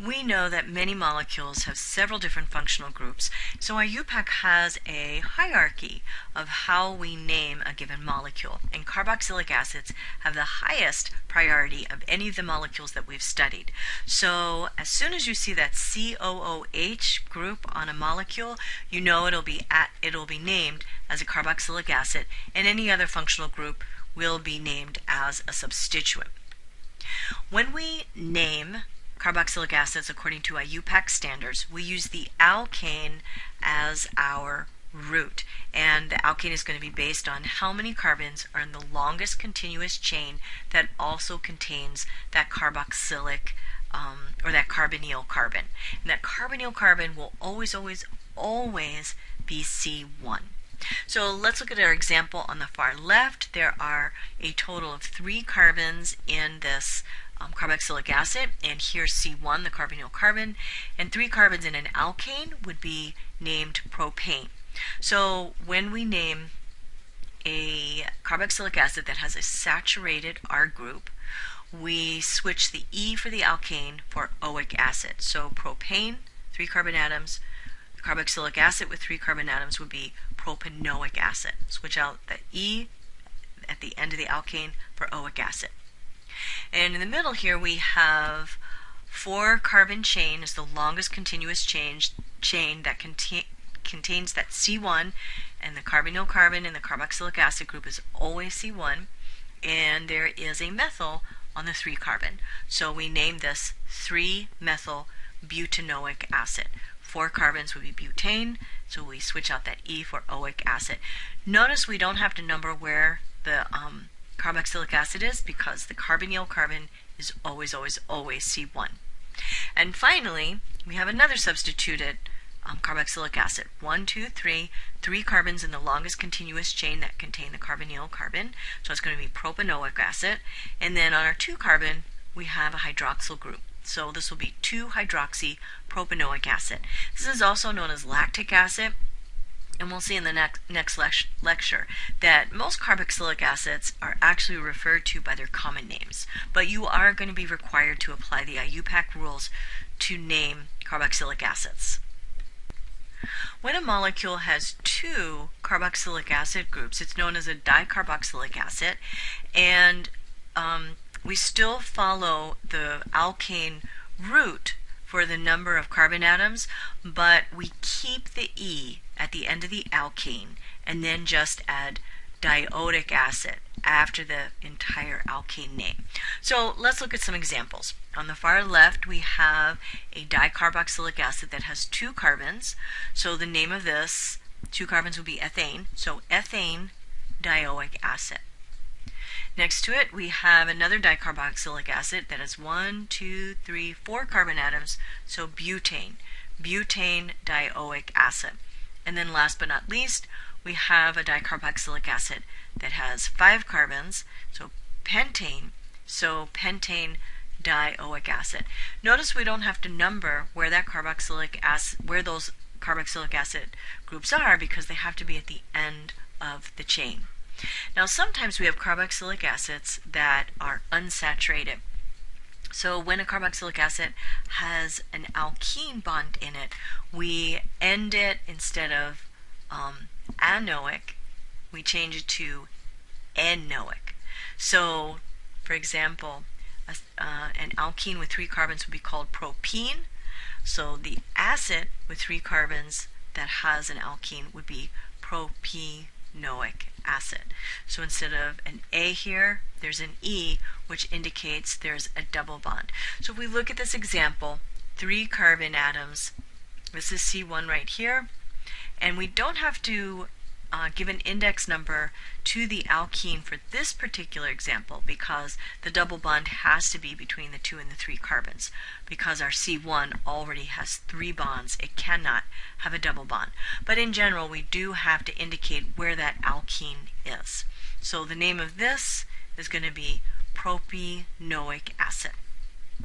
We know that many molecules have several different functional groups, so IUPAC has a hierarchy of how we name a given molecule, and carboxylic acids have the highest priority of any of the molecules that we've studied. So as soon as you see that COOH group on a molecule, you know it'll be named as a carboxylic acid, and any other functional group will be named as a substituent. When we name carboxylic acids according to IUPAC standards, we use the alkane as our root, and the alkane is going to be based on how many carbons are in the longest continuous chain that also contains that carboxylic or that carbonyl carbon. And that carbonyl carbon will always be C1. So let's look at our example on the far left. There are a total of 3 carbons in this carboxylic acid, and here's C1, the carbonyl carbon, and 3 carbons in an alkane would be named propane. So when we name a carboxylic acid that has a saturated R group, we switch the E for the alkane for oic acid. So propane, 3 carbon atoms, carboxylic acid with 3 carbon atoms would be propanoic acid. Switch out the E at the end of the alkane for oic acid. And in the middle here we have 4 carbon chain is the longest continuous chain that contains that C1, and the carbonyl carbon in the carboxylic acid group is always C1, and there is a methyl on the 3 carbon. So we name this 3-methyl butanoic acid. 4 carbons would be butane, so we switch out that E for oic acid. Notice we don't have to number where the carboxylic acid is because the carbonyl carbon is always C1. And finally, we have another substituted carboxylic acid. 1, 2, 3, 3 carbons in the longest continuous chain that contain the carbonyl carbon, so it's going to be propanoic acid. And then on our 2 carbon, we have a hydroxyl group. So this will be 2-hydroxypropanoic acid. This is also known as lactic acid. And we'll see in the next lecture that most carboxylic acids are actually referred to by their common names, but you are going to be required to apply the IUPAC rules to name carboxylic acids. When a molecule has 2 carboxylic acid groups, it's known as a dicarboxylic acid, and we still follow the alkane root for the number of carbon atoms, but we keep the E at the end of the alkane and then just add dioic acid after the entire alkane name. So let's look at some examples. On the far left we have a dicarboxylic acid that has 2 carbons. So the name of this 2 carbons would be ethane. So ethane dioic acid. Next to it we have another dicarboxylic acid that has 1, 2, 3, 4 carbon atoms. So butane dioic acid. And then last but not least, we have a dicarboxylic acid that has 5 carbons, so pentane dioic acid. Notice we don't have to number where that where those carboxylic acid groups are because they have to be at the end of the chain. Now sometimes we have carboxylic acids that are unsaturated. So when a carboxylic acid has an alkene bond in it, we end it instead of anoic, we change it to enoic. So, for example, an alkene with 3 carbons would be called propene. So the acid with 3 carbons that has an alkene would be propenoic acid. So instead of an A here, there's an E, which indicates there's a double bond. So if we look at this example, 3 carbon atoms, this is C1 right here, and we don't have to give an index number to the alkene for this particular example because the double bond has to be between the 2 and the 3 carbons. Because our C1 already has 3 bonds, it cannot have a double bond. But in general, we do have to indicate where that alkene is. So the name of this is going to be propenoic acid.